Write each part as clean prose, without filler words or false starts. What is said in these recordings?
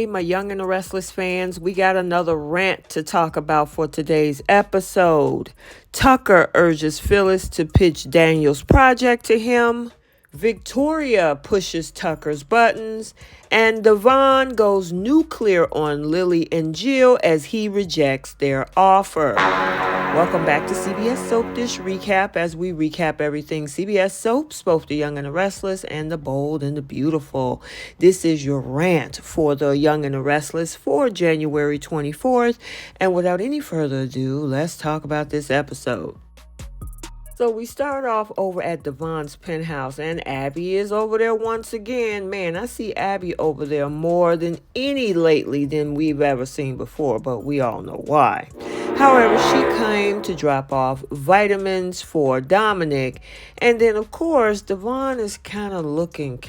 Hey, my Young and the Restless fans, we got another rant to talk about for today's episode. Tucker urges Phyllis to pitch Daniel's project to him. Victoria pushes Tucker's buttons, and Devon goes nuclear on Lily and Jill as he rejects their offer. Welcome back to CBS Soap Dish Recap as we recap everything CBS Soaps, both the Young and the Restless and the Bold and the Beautiful. This is your rant for the Young and the Restless for January 24th. And without any further ado, let's talk about this episode. So we start off over at Devon's penthouse, and Abby is over there once again. Man, I see Abby over there more than any lately than we've ever seen before, but we all know why. However, she came to drop off vitamins for Dominic, and then of course Devon is kind of looking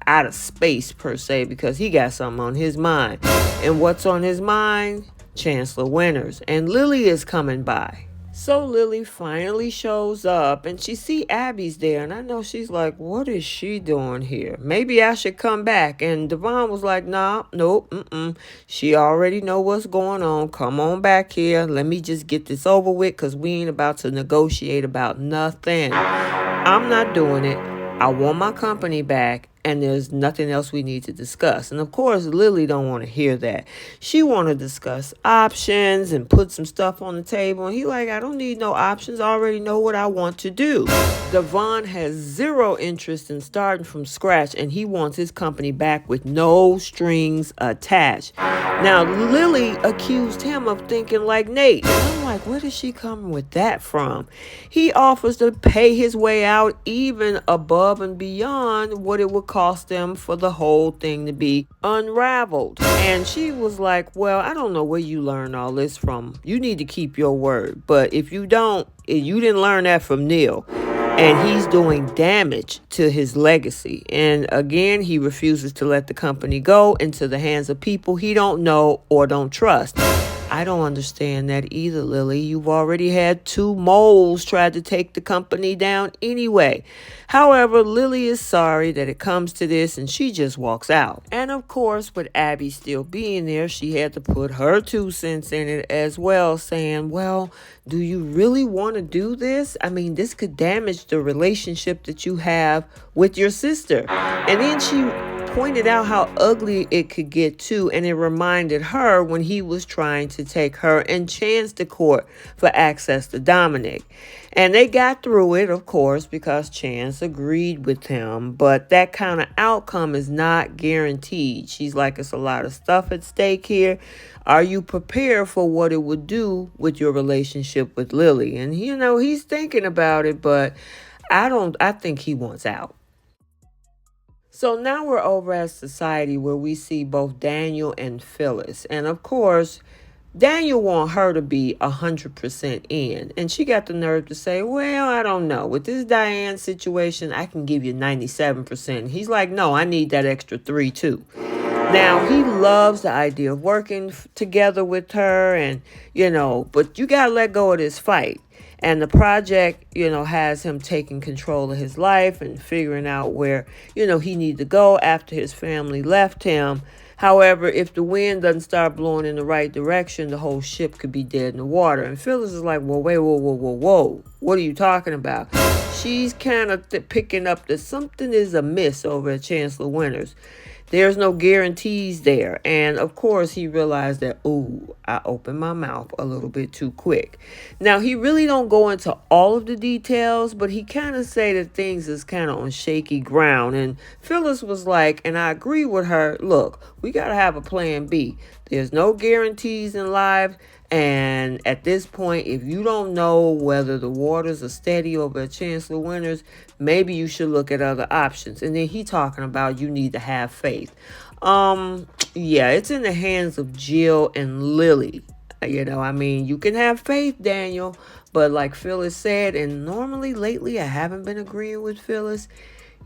out of space per se, because he got something on his mind. And what's on his mind? Chancellor Winters, and Lily is coming by. So Lily finally shows up, and she see Abby's there, and I know she's like, what is she doing here? Maybe I should come back. And Devon was like, nah, nope, she already know what's going on. Come on back here. Let me just get this over with, because we ain't about to negotiate about nothing. I'm not doing it. I want my company back, and there's nothing else we need to discuss. And of course, Lily don't want to hear that. She want to discuss options and put some stuff on the table. And he like, I don't need no options. I already know what I want to do. Devon has zero interest in starting from scratch, and he wants his company back with no strings attached. Now, Lily accused him of thinking like Nate. And I'm like, where is she coming with that from? He offers to pay his way out even above and beyond what it would cost them for the whole thing to be unraveled. And she was like, well, I don't know where you learned all this from. You need to keep your word. But if you don't, you didn't learn that from Neil. And he's doing damage to his legacy. And again, he refuses to let the company go into the hands of people he don't know or don't trust. I don't understand that either, Lily. You've already had 2 moles try to take the company down anyway. However, Lily is sorry that it comes to this, and she just walks out. And of course, with Abby still being there, she had to put her 2 cents in it as well, saying, well, do you really want to do this? I mean, this could damage the relationship that you have with your sister. And then she pointed out how ugly it could get too, and it reminded her when he was trying to take her and Chance to court for access to Dominic. And they got through it, of course, because Chance agreed with him, but that kind of outcome is not guaranteed. She's like, it's a lot of stuff at stake here. Are you prepared for what it would do with your relationship with Lily? And he's thinking about it, but I think he wants out. So now we're over at Society, where we see both Daniel and Phyllis. And of course, Daniel want her to be 100% in. And she got the nerve to say, well, I don't know. With this Diane situation, I can give you 97%. He's like, no, I need that extra 3 too. Now, he loves the idea of working together with her, and, but you got to let go of this fight. And the project, has him taking control of his life and figuring out where, he needs to go after his family left him. However, if the wind doesn't start blowing in the right direction, the whole ship could be dead in the water. And Phyllis is like, well, wait, whoa. What are you talking about? She's kind of picking up that something is amiss over at Chancellor Winters. There's no guarantees there. And of course, he realized that, I opened my mouth a little bit too quick. Now, he really don't go into all of the details, but he kind of say that things is kind of on shaky ground. And Phyllis was like, and I agree with her, look, we got to have a plan B. There's no guarantees in life. And at this point, if you don't know whether the waters are steady over at Chancellor Winters, maybe you should look at other options. And then he talking about you need to have faith. It's in the hands of Jill and Lily. You can have faith, Daniel. But like Phyllis said, and normally lately I haven't been agreeing with Phyllis.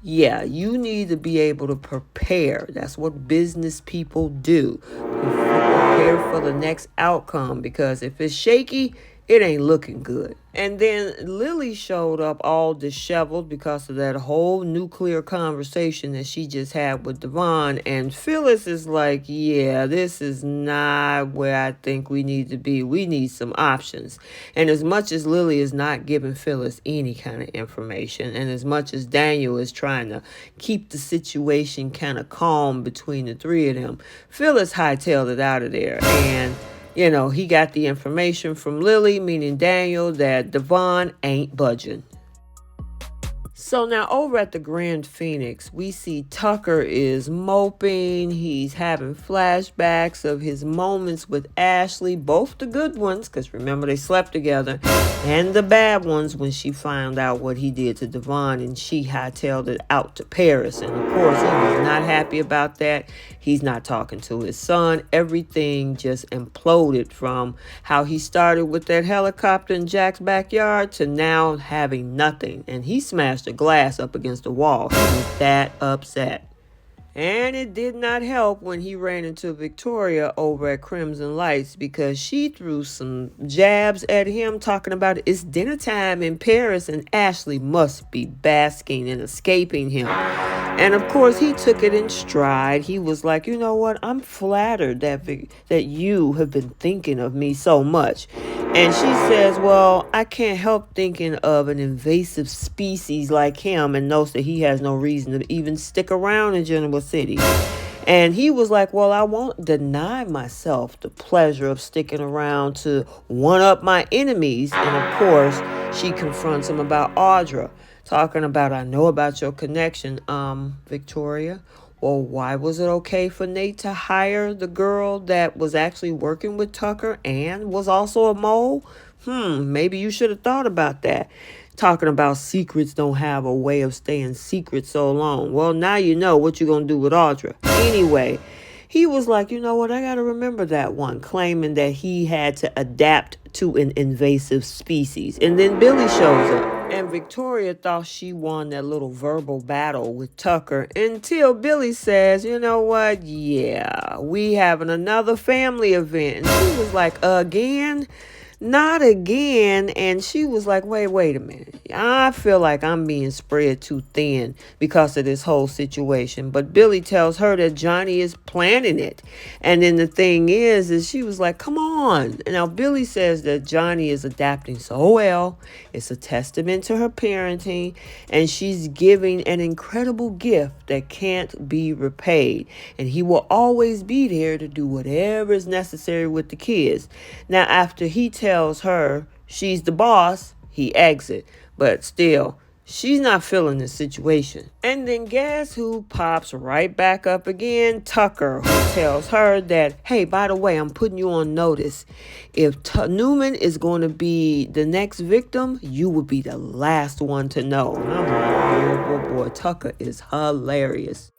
Yeah, you need to be able to prepare. That's what business people do. Prepare for the next outcome, because if it's shaky, It ain't looking good. And then Lily showed up all disheveled because of that whole nuclear conversation that she just had with Devon. And Phyllis is like, yeah, this is not where I think we need to be. We need some options. And as much as Lily is not giving Phyllis any kind of information, and as much as Daniel is trying to keep the situation kind of calm between the three of them, Phyllis hightailed it out of there. And he got the information from Lily, meaning Daniel, that Devon ain't budging. So now over at the Grand Phoenix, we see Tucker is moping. He's having flashbacks of his moments with Ashley, both the good ones, because remember they slept together, and the bad ones when she found out what he did to Devon and she hightailed it out to Paris. And of course, he was not happy about that. He's not talking to his son. Everything just imploded from how he started with that helicopter in Jack's backyard to now having nothing. And he smashed a glass up against the wall. He was that upset. And it did not help when he ran into Victoria over at Crimson Lights, because she threw some jabs at him talking about it's dinner time in Paris and Ashley must be basking and escaping him. And of course, he took it in stride. He was like, you know what? I'm flattered that you have been thinking of me so much. And she says, well, I can't help thinking of an invasive species like him and knows that he has no reason to even stick around in Genoa City. And he was like, well, I won't deny myself the pleasure of sticking around to one-up my enemies. And of course, she confronts him about Audra, talking about, I know about your connection, Victoria. Well, why was it okay for Nate to hire the girl that was actually working with Tucker and was also a mole? Maybe you should have thought about that. Talking about secrets don't have a way of staying secret so long. Well, now you know what you're going to do with Audra. Anyway, he was like, you know what, I got to remember that one, claiming that he had to adapt to an invasive species. And then Billy shows up. And Victoria thought she won that little verbal battle with Tucker until Billy says, you know what? Yeah, we having another family event. And she was like, again? Not again. And she was like, wait a minute. I feel like I'm being spread too thin because of this whole situation. But Billy tells her that Johnny is planning it. And then the thing is she was like, come on. And now Billy says that Johnny is adapting so well. It's a testament to her parenting. And she's giving an incredible gift that can't be repaid. And he will always be there to do whatever is necessary with the kids. Now, after he tells her she's the boss, he exits. But still, she's not feeling the situation. And then guess who pops right back up again? Tucker, who tells her that, hey, by the way, I'm putting you on notice. If Newman is going to be the next victim, you will be the last one to know. And I'm like, boy, Tucker is hilarious.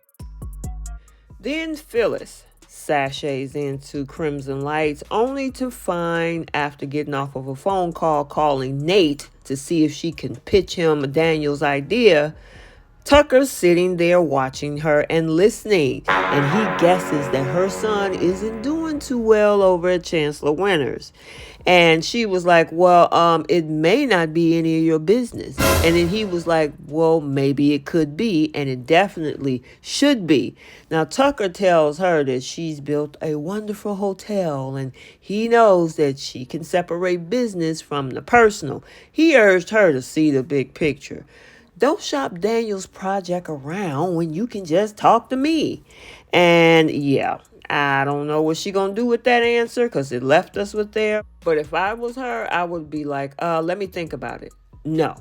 Then Phyllis sashays into Crimson Lights, only to find, after getting off of a phone call calling Nate to see if she can pitch him Daniel's idea, Tucker's sitting there watching her and listening, and he guesses that her son isn't doing too well over at Chancellor Winters. And she was like, well, it may not be any of your business. And then he was like, well, maybe it could be, and it definitely should be. Now, Tucker tells her that she's built a wonderful hotel, and he knows that she can separate business from the personal. He urged her to see the big picture. Don't shop Daniel's project around when you can just talk to me. And yeah, I don't know what she gonna do with that answer because it left us with there. But if I was her, I would be like, let me think about it. No.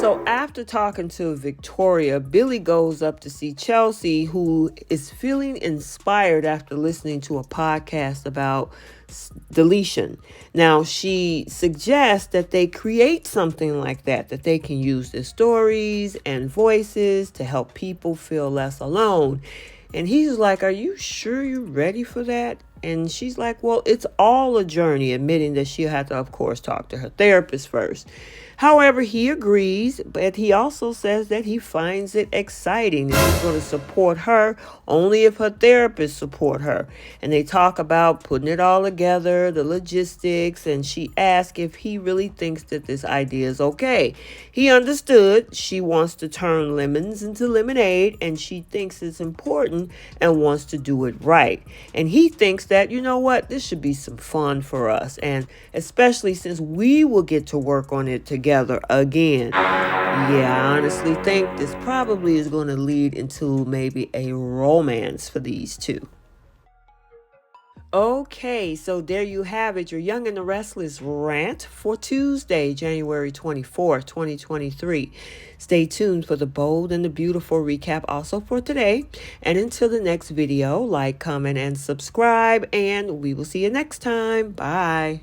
So after talking to Victoria, Billy goes up to see Chelsea, who is feeling inspired after listening to a podcast about deletion. Now, she suggests that they create something like that they can use their stories and voices to help people feel less alone. And he's like, are you sure you're ready for that? And she's like, well, it's all a journey, admitting that she'll have to, of course, talk to her therapist first. However, he agrees, but he also says that he finds it exciting and he's going to support her only if her therapist support her. And they talk about putting it all together, the logistics, and she asks if he really thinks that this idea is okay. He understood she wants to turn lemons into lemonade and she thinks it's important and wants to do it right. And he thinks that, you know what, this should be some fun for us, and especially since we will get to work on it together again. Yeah, I honestly think this probably is going to lead into maybe a romance for these two. Okay, so there you have it, your Young and the Restless rant for Tuesday, January 24th, 2023. Stay tuned for the bold and the beautiful recap also for today. And until the next video, like, comment, and subscribe, and we will see you next time. Bye.